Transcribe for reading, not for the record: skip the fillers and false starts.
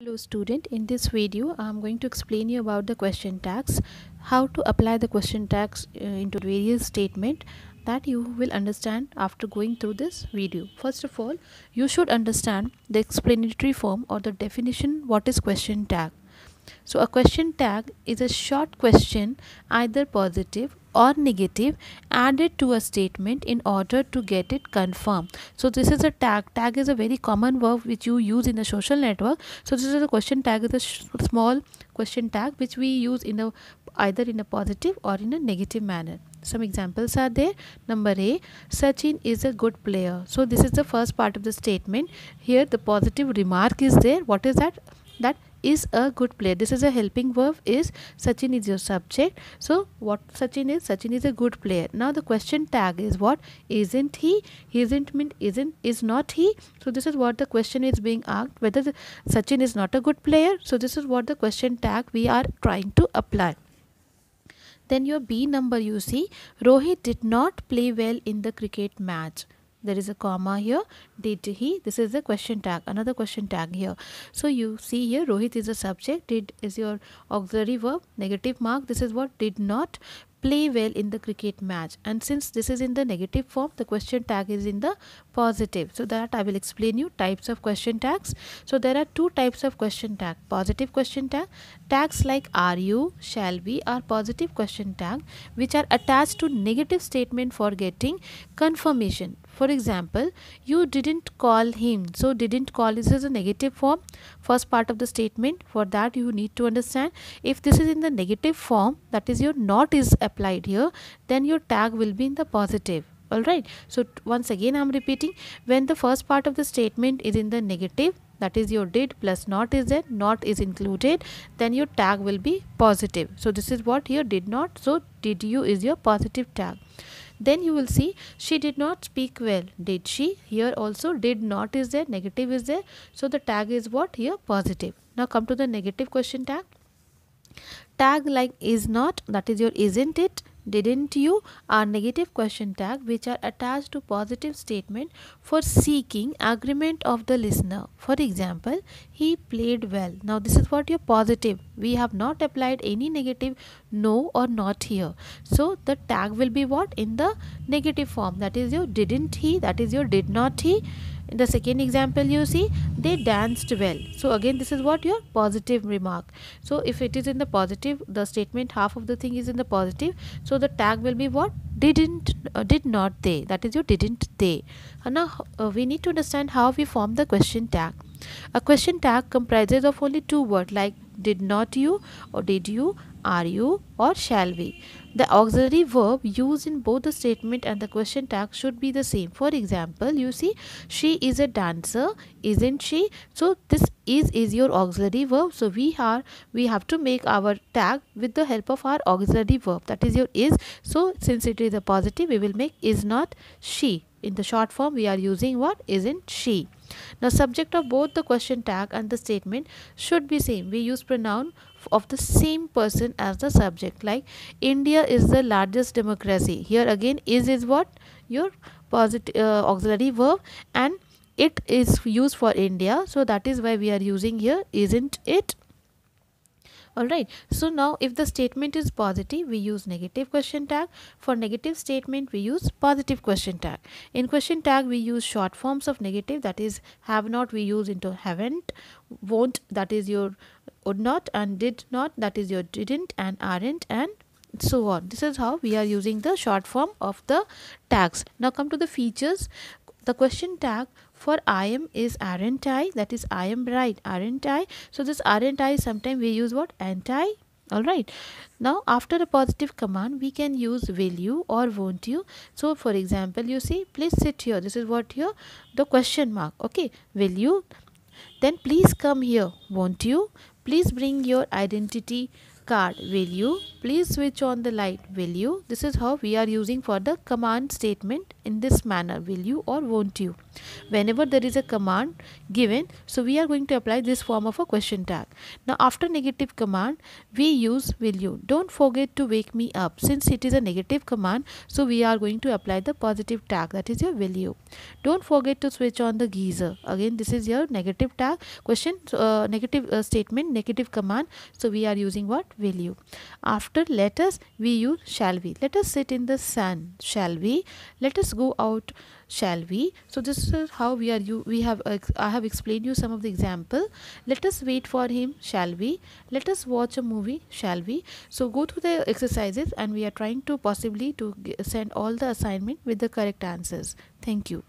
Hello student, in this video I am going to explain you about the question tags, how to apply the question tags into various statement that you will understand after going through this video. First of all, you should understand the explanatory form or the definition what is question tag. So a question tag is a short question, either positive or negative, added to a statement in order to get it confirmed. So this is a tag. Tag is a very common verb which you use in a social network. So this is a question tag is a small question tag which we use in a either in a positive or in a negative manner. Some examples are there. Number A, Sachin is a good player. So this is the first part of the statement. Here the positive remark is there. What is that? That is a good player. This is a helping verb. Is Sachin is your subject. So what Sachin is? Sachin is a good player. Now the question tag is what? Isn't he? Isn't mean isn't is not he. So this is what the question is being asked, whether Sachin is not a good player. So this is what the question tag we are trying to apply. Then your B number, you see, Rohit did not play well in the cricket match. There is a comma here. Did he? This is the question tag. Another question tag here. So you see here, Rohit is a subject. Did is your auxiliary verb. Negative mark. This is what did not play well in the cricket match. And since this is in the negative form, the question tag is in the positive. So that I will explain you types of question tags. So there are two types of question tag. Positive question tag. Tags like are you, shall we are positive question tag which are attached to negative statement for getting confirmation. For example, you didn't call him. So didn't call is a negative form. First part of the statement. For that you need to understand, if this is in the negative form, that is your not is applied here, then your tag will be in the positive. Alright. So once again I am repeating, when the first part of the statement is in the negative, that is your did plus not is there, not is included, then your tag will be positive. So this is what here did not. So did you is your positive tag. Then you will see she did not speak well. Did she? Here also did not is there, negative is there. So the tag is what here? Positive. Now come to the negative question tag. Tag like is not, that is your isn't it, didn't you, are negative question tag which are attached to positive statement for seeking agreement of the listener. For example, he played well. Now this is what your positive. We have not applied any negative no or not here. So the tag will be what? In the negative form. That is your didn't he, that is your did not he. In the second example, you see they danced well. So again this is what your positive remark. So if it is in the positive, the statement half of the thing is in the positive, so the tag will be what? Didn't did not they, that is your didn't they. And now we need to understand how we form the question tag. A question tag comprises of only two words like did not you or did you, are you or shall we. The auxiliary verb used in both the statement and the question tag should be the same. For example, you see she is a dancer, isn't she? So this is your auxiliary verb. So we have to make our tag with the help of our auxiliary verb, that is your is. So since it is a positive, we will make is not she. In the short form we are using what? Isn't she. Now subject of both the question tag and the statement should be same. We use pronoun of the same person as the subject, like India is the largest democracy. Here again is what? Your positive auxiliary verb, and it is used for India, so that is why we are using here isn't it. Alright, so now if the statement is positive, we use negative question tag. For negative statement, we use positive question tag. In question tag, we use short forms of negative, that is have not, we use into haven't, won't, that is your would not, and did not, that is your didn't, and aren't, and so on. This is how we are using the short form of the tags. Now come to the features. The question tag for I am is aren't I, that is I am right, aren't I. So this aren't I, sometimes we use what? Aren't I. Alright. Now after a positive command, we can use will you or won't you. So for example, you see please sit here. This is what here? The question mark. Okay. Will you? Then please come here. Won't you? Please bring your identity card. Will you? Please switch on the light. Will you? This is how we are using for the command statement in this manner. Will you or won't you? Whenever there is a command given, so we are going to apply this form of a question tag. Now after negative command, we use will you. Don't forget to wake me up. Since it is a negative command, so we are going to apply the positive tag, that is your will you. Don't forget to switch on the geyser. Again, this is your negative tag, question negative statement, negative command, so we are using what? Will you. After let us, we use shall we. Let us sit in the sun. Shall we? Let us go out. Shall we? So this is how we are I have explained you some of the example. Let us wait for him. Shall we? Let us watch a movie. Shall we? So go through the exercises, and we are trying to possibly to send all the assignment with the correct answers. Thank you.